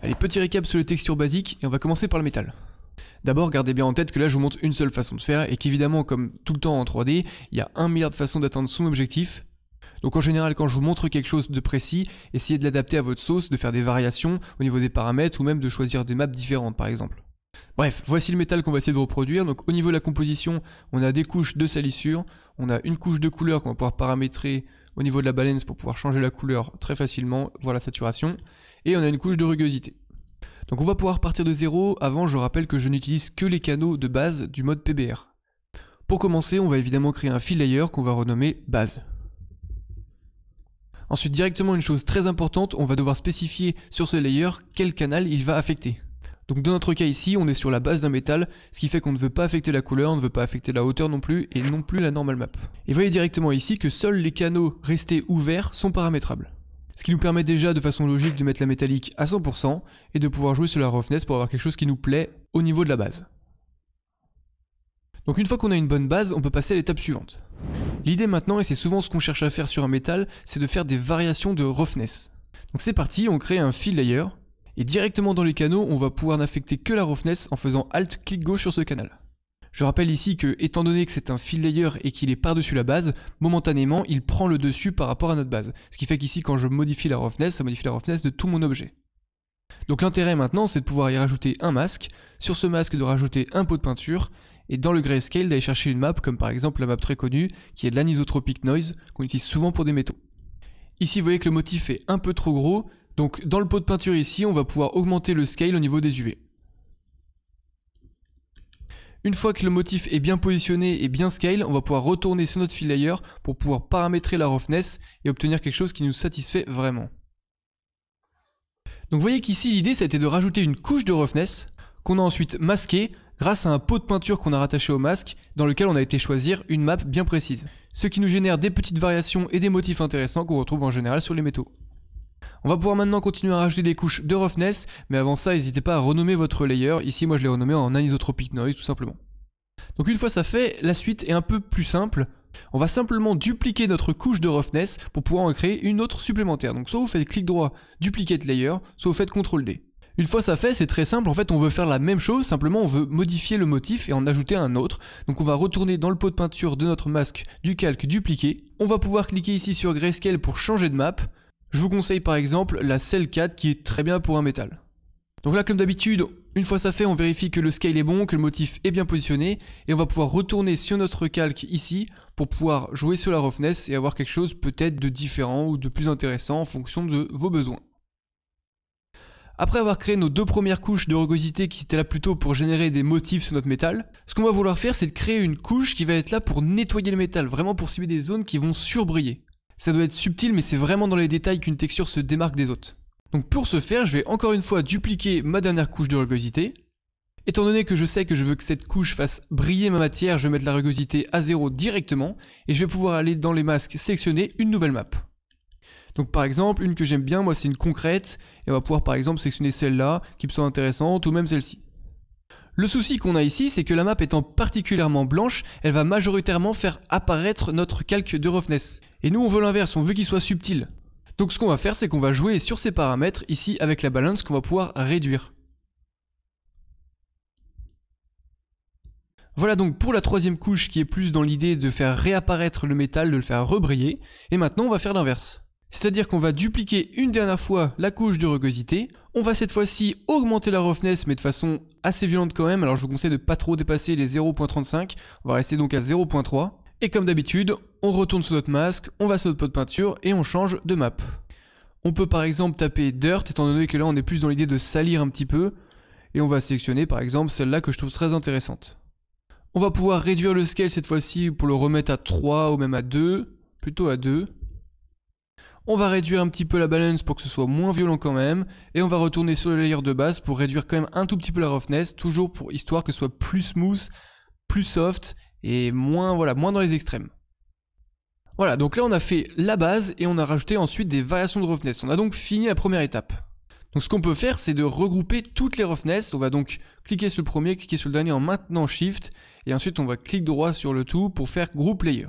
Allez, petit récap sur les textures basiques et on va commencer par le métal. D'abord, gardez bien en tête que là je vous montre une seule façon de faire et qu'évidemment, comme tout le temps en 3D, il y a 1 milliard de façons d'atteindre son objectif. Donc en général, quand je vous montre quelque chose de précis, essayez de l'adapter à votre sauce, de faire des variations au niveau des paramètres ou même de choisir des maps différentes par exemple. Bref, voici le métal qu'on va essayer de reproduire. Donc au niveau de la composition, on a des couches de salissure, on a une couche de couleur qu'on va pouvoir paramétrer au niveau de la balance pour pouvoir changer la couleur très facilement, voir la saturation, et on a une couche de rugosité. Donc on va pouvoir partir de zéro. Avant, je rappelle que je n'utilise que les canaux de base du mode PBR. Pour commencer, on va évidemment créer un fill layer qu'on va renommer base. Ensuite, directement une chose très importante, on va devoir spécifier sur ce layer quel canal il va affecter. Donc dans notre cas ici, on est sur la base d'un métal, ce qui fait qu'on ne veut pas affecter la couleur, on ne veut pas affecter la hauteur non plus, et non plus la normal map. Et voyez directement ici que seuls les canaux restés ouverts sont paramétrables. Ce qui nous permet déjà de façon logique de mettre la métallique à 100% et de pouvoir jouer sur la roughness pour avoir quelque chose qui nous plaît au niveau de la base. Donc une fois qu'on a une bonne base, on peut passer à l'étape suivante. L'idée maintenant, et c'est souvent ce qu'on cherche à faire sur un métal, c'est de faire des variations de roughness. Donc c'est parti, on crée un fill layer, et directement dans les canaux, on va pouvoir n'affecter que la roughness en faisant Alt, clic gauche sur ce canal. Je rappelle ici que, étant donné que c'est un fill layer et qu'il est par-dessus la base, momentanément, il prend le dessus par rapport à notre base. Ce qui fait qu'ici, quand je modifie la roughness, ça modifie la roughness de tout mon objet. Donc l'intérêt maintenant, c'est de pouvoir y rajouter un masque, sur ce masque de rajouter un pot de peinture, et dans le grayscale d'aller chercher une map, comme par exemple la map très connue, qui est de l'anisotropic noise, qu'on utilise souvent pour des métaux. Ici, vous voyez que le motif est un peu trop gros, donc dans le pot de peinture ici, on va pouvoir augmenter le scale au niveau des UV. Une fois que le motif est bien positionné et bien scale, on va pouvoir retourner sur notre fill layer pour pouvoir paramétrer la roughness et obtenir quelque chose qui nous satisfait vraiment. Donc vous voyez qu'ici l'idée ça a été de rajouter une couche de roughness qu'on a ensuite masquée grâce à un pot de peinture qu'on a rattaché au masque dans lequel on a été choisir une map bien précise. Ce qui nous génère des petites variations et des motifs intéressants qu'on retrouve en général sur les métaux. On va pouvoir maintenant continuer à rajouter des couches de roughness, mais avant ça, n'hésitez pas à renommer votre layer. Ici, moi, je l'ai renommé en anisotropic noise, tout simplement. Donc une fois ça fait, la suite est un peu plus simple. On va simplement dupliquer notre couche de roughness pour pouvoir en créer une autre supplémentaire. Donc soit vous faites clic droit, duplicate layer, soit vous faites CTRL D. Une fois ça fait, c'est très simple, en fait on veut faire la même chose, simplement on veut modifier le motif et en ajouter un autre. Donc on va retourner dans le pot de peinture de notre masque du calque dupliqué. On va pouvoir cliquer ici sur Grayscale pour changer de map. Je vous conseille par exemple la Cell 4 qui est très bien pour un métal. Donc là comme d'habitude, une fois ça fait, on vérifie que le scale est bon, que le motif est bien positionné, et on va pouvoir retourner sur notre calque ici pour pouvoir jouer sur la roughness et avoir quelque chose peut-être de différent ou de plus intéressant en fonction de vos besoins. Après avoir créé nos deux premières couches de rugosité qui étaient là plutôt pour générer des motifs sur notre métal, ce qu'on va vouloir faire c'est de créer une couche qui va être là pour nettoyer le métal, vraiment pour cibler des zones qui vont surbriller. Ça doit être subtil mais c'est vraiment dans les détails qu'une texture se démarque des autres. Donc pour ce faire, je vais encore une fois dupliquer ma dernière couche de rugosité. Étant donné que je sais que je veux que cette couche fasse briller ma matière, je vais mettre la rugosité à 0 directement et je vais pouvoir aller dans les masques sélectionner une nouvelle map. Donc par exemple, une que j'aime bien, moi c'est une concrète, et on va pouvoir par exemple sélectionner celle-là, qui me semble intéressante, ou même celle-ci. Le souci qu'on a ici, c'est que la map étant particulièrement blanche, elle va majoritairement faire apparaître notre calque de roughness. Et nous on veut l'inverse, on veut qu'il soit subtil. Donc ce qu'on va faire, c'est qu'on va jouer sur ces paramètres, ici avec la balance qu'on va pouvoir réduire. Voilà donc pour la troisième couche qui est plus dans l'idée de faire réapparaître le métal, de le faire rebriller, et maintenant on va faire l'inverse. C'est-à-dire qu'on va dupliquer une dernière fois la couche de rugosité, on va cette fois-ci augmenter la roughness mais de façon assez violente quand même, alors je vous conseille de pas trop dépasser les 0.35, on va rester donc à 0.3, et comme d'habitude, on retourne sur notre masque, on va sur notre pot de peinture et on change de map. On peut par exemple taper Dirt, étant donné que là on est plus dans l'idée de salir un petit peu, et on va sélectionner par exemple celle-là que je trouve très intéressante. On va pouvoir réduire le scale cette fois-ci pour le remettre à 3 ou même à 2, plutôt à 2. On va réduire un petit peu la balance pour que ce soit moins violent quand même, et on va retourner sur le layer de base pour réduire quand même un tout petit peu la roughness, toujours pour histoire que ce soit plus smooth, plus soft, et moins, voilà, moins dans les extrêmes. Voilà, donc là on a fait la base et on a rajouté ensuite des variations de roughness. On a donc fini la première étape. Donc ce qu'on peut faire, c'est de regrouper toutes les roughness. On va donc cliquer sur le premier, cliquer sur le dernier en maintenant Shift, et ensuite on va cliquer droit sur le tout pour faire Group Layer.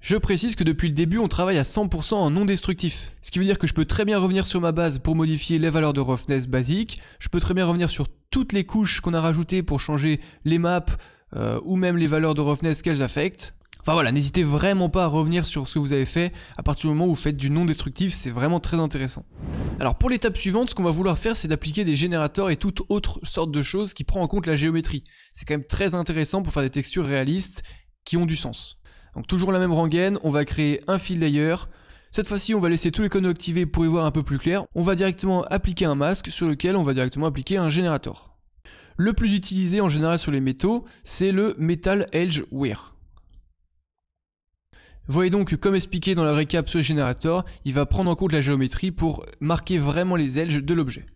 Je précise que depuis le début, on travaille à 100% en non destructif. Ce qui veut dire que je peux très bien revenir sur ma base pour modifier les valeurs de roughness basiques. Je peux très bien revenir sur toutes les couches qu'on a rajoutées pour changer les maps ou même les valeurs de roughness qu'elles affectent. Enfin voilà, n'hésitez vraiment pas à revenir sur ce que vous avez fait à partir du moment où vous faites du non destructif, c'est vraiment très intéressant. Alors pour l'étape suivante, ce qu'on va vouloir faire, c'est d'appliquer des générateurs et toute autre sorte de choses qui prend en compte la géométrie. C'est quand même très intéressant pour faire des textures réalistes qui ont du sens. Donc toujours la même rengaine, on va créer un fill layer. Cette fois-ci, on va laisser tous les canaux activés pour y voir un peu plus clair. On va directement appliquer un masque sur lequel on va directement appliquer un générateur. Le plus utilisé en général sur les métaux, c'est le Metal Edge Wear. Vous voyez donc que comme expliqué dans la récap sur le générateur, il va prendre en compte la géométrie pour marquer vraiment les edges de l'objet.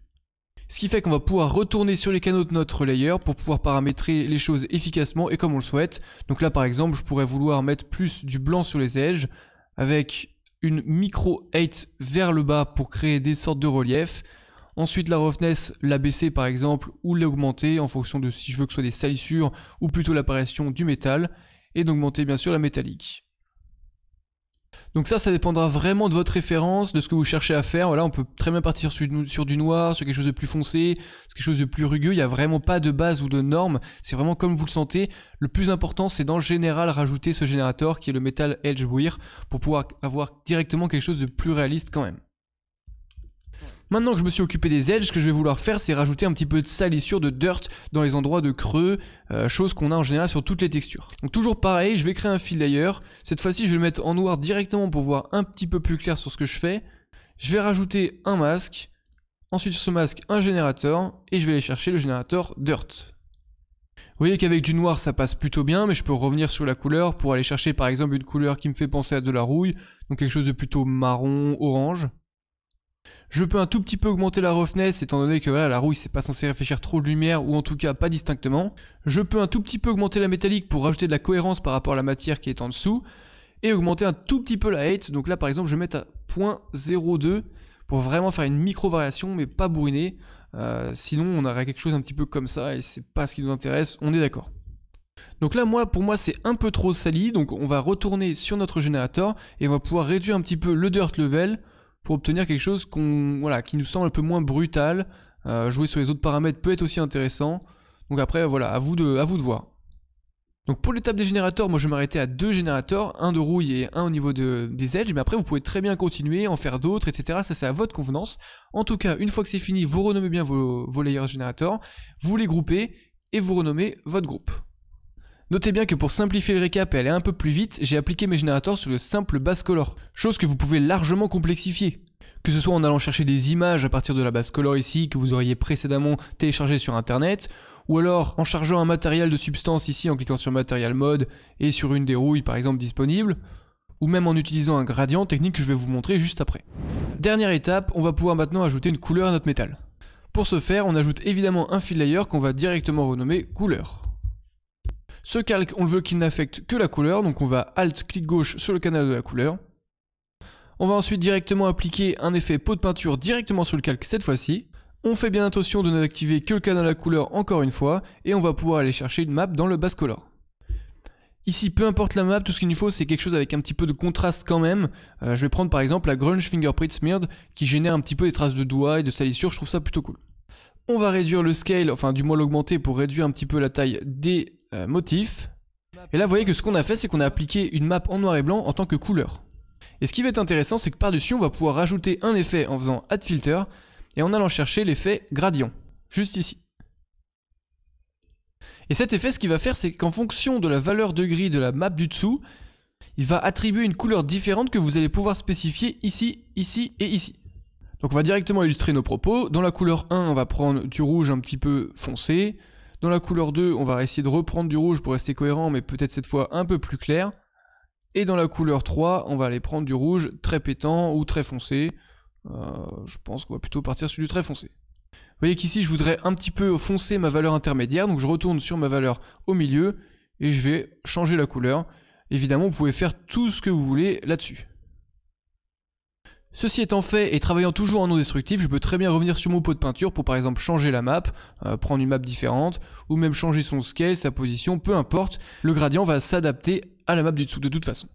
Ce qui fait qu'on va pouvoir retourner sur les canaux de notre layer pour pouvoir paramétrer les choses efficacement et comme on le souhaite. Donc là par exemple, je pourrais vouloir mettre plus du blanc sur les edges avec une micro height vers le bas pour créer des sortes de reliefs. Ensuite la roughness, la baisser par exemple ou l'augmenter en fonction de si je veux que ce soit des salissures ou plutôt l'apparition du métal. Et d'augmenter bien sûr la métallique. Donc ça dépendra vraiment de votre référence, de ce que vous cherchez à faire. Voilà, on peut très bien partir sur du noir, sur quelque chose de plus foncé, sur quelque chose de plus rugueux. Il n'y a vraiment pas de base ou de norme, c'est vraiment comme vous le sentez. Le plus important, c'est dans le général rajouter ce générateur qui est le Metal Edge Wear pour pouvoir avoir directement quelque chose de plus réaliste quand même. Maintenant que je me suis occupé des edges, ce que je vais vouloir faire, c'est rajouter un petit peu de salissure, de dirt dans les endroits de creux, chose qu'on a en général sur toutes les textures. Donc toujours pareil, je vais créer un fill layer. Cette fois-ci, je vais le mettre en noir directement pour voir un petit peu plus clair sur ce que je fais. Je vais rajouter un masque, ensuite sur ce masque un générateur, et je vais aller chercher le générateur dirt. Vous voyez qu'avec du noir ça passe plutôt bien, mais je peux revenir sur la couleur pour aller chercher par exemple une couleur qui me fait penser à de la rouille, donc quelque chose de plutôt marron, orange. Je peux un tout petit peu augmenter la roughness étant donné que voilà, la rouille c'est pas censé réfléchir trop de lumière ou en tout cas pas distinctement. Je peux un tout petit peu augmenter la métallique pour rajouter de la cohérence par rapport à la matière qui est en dessous. Et augmenter un tout petit peu la height, donc là par exemple je vais mettre à 0.02 pour vraiment faire une micro variation mais pas bourriner. Sinon on aurait quelque chose un petit peu comme ça et c'est pas ce qui nous intéresse, on est d'accord. Donc là pour moi c'est un peu trop sali, donc on va retourner sur notre générateur et on va pouvoir réduire un petit peu le dirt level pour obtenir quelque chose qui nous semble un peu moins brutal. Jouer sur les autres paramètres peut être aussi intéressant. Donc après voilà, à vous de voir. Donc pour l'étape des générateurs, moi je vais m'arrêter à 2 générateurs, un de rouille et un au niveau des edges, mais après vous pouvez très bien continuer, en faire d'autres, etc. Ça c'est à votre convenance. En tout cas, une fois que c'est fini, vous renommez bien vos layers générateurs, vous les groupez et vous renommez votre groupe. Notez bien que pour simplifier le récap et aller un peu plus vite, j'ai appliqué mes générateurs sur le simple base color, chose que vous pouvez largement complexifier. Que ce soit en allant chercher des images à partir de la base color ici que vous auriez précédemment téléchargé sur internet, ou alors en chargeant un matériel de substance ici en cliquant sur Material Mode et sur une des rouilles par exemple disponible, ou même en utilisant un gradient, technique que je vais vous montrer juste après. Dernière étape, on va pouvoir maintenant ajouter une couleur à notre métal. Pour ce faire, on ajoute évidemment un fill layer qu'on va directement renommer couleur. Ce calque, on le veut qu'il n'affecte que la couleur, donc on va Alt, clic gauche sur le canal de la couleur. On va ensuite directement appliquer un effet pot de peinture directement sur le calque cette fois-ci. On fait bien attention de n'activer que le canal à la couleur encore une fois, et on va pouvoir aller chercher une map dans le base color. Ici, peu importe la map, tout ce qu'il nous faut c'est quelque chose avec un petit peu de contraste quand même. Je vais prendre par exemple la Grunge Fingerprint Smeared qui génère un petit peu des traces de doigts et de salissure, je trouve ça plutôt cool. On va réduire le scale, enfin du moins l'augmenter pour réduire un petit peu la taille des motifs. Et là vous voyez que ce qu'on a fait c'est qu'on a appliqué une map en noir et blanc en tant que couleur. Et ce qui va être intéressant c'est que par-dessus on va pouvoir rajouter un effet en faisant Add Filter et en allant chercher l'effet gradient, juste ici. Et cet effet ce qu'il va faire c'est qu'en fonction de la valeur de gris de la map du dessous, il va attribuer une couleur différente que vous allez pouvoir spécifier ici, ici et ici. Donc on va directement illustrer nos propos. Dans la couleur 1 on va prendre du rouge un petit peu foncé. Dans la couleur 2, on va essayer de reprendre du rouge pour rester cohérent, mais peut-être cette fois un peu plus clair. Et dans la couleur 3, on va aller prendre du rouge très pétant ou très foncé. Je pense qu'on va plutôt partir sur du très foncé. Vous voyez qu'ici, je voudrais un petit peu foncer ma valeur intermédiaire, donc je retourne sur ma valeur au milieu, et je vais changer la couleur. Évidemment, vous pouvez faire tout ce que vous voulez là-dessus. Ceci étant fait et travaillant toujours en non destructif, je peux très bien revenir sur mon pot de peinture pour par exemple changer la map, prendre une map différente, ou même changer son scale, sa position, peu importe, le gradient va s'adapter à la map du dessous de toute façon.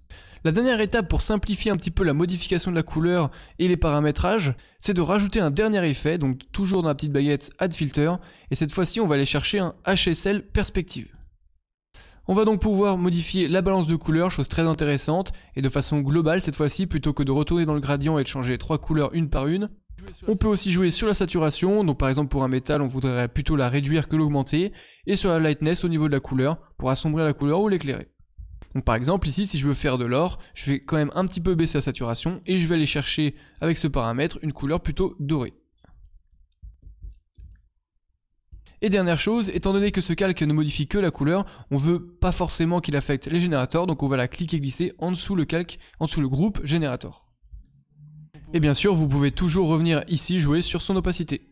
La dernière étape pour simplifier un petit peu la modification de la couleur et les paramétrages, c'est de rajouter un dernier effet, donc toujours dans la petite baguette Add Filter, et cette fois-ci on va aller chercher un HSL Perspective. On va donc pouvoir modifier la balance de couleurs, chose très intéressante, et de façon globale cette fois-ci, plutôt que de retourner dans le gradient et de changer 3 couleurs une par une. On peut aussi jouer sur la saturation, donc par exemple pour un métal on voudrait plutôt la réduire que l'augmenter, et sur la lightness au niveau de la couleur, pour assombrir la couleur ou l'éclairer. Donc par exemple ici si je veux faire de l'or, je vais quand même un petit peu baisser la saturation, et je vais aller chercher avec ce paramètre une couleur plutôt dorée. Et dernière chose, étant donné que ce calque ne modifie que la couleur, on veut pas forcément qu'il affecte les générateurs, donc on va la cliquer glisser en dessous le calque, en dessous le groupe générateur. Et bien sûr, vous pouvez toujours revenir ici jouer sur son opacité.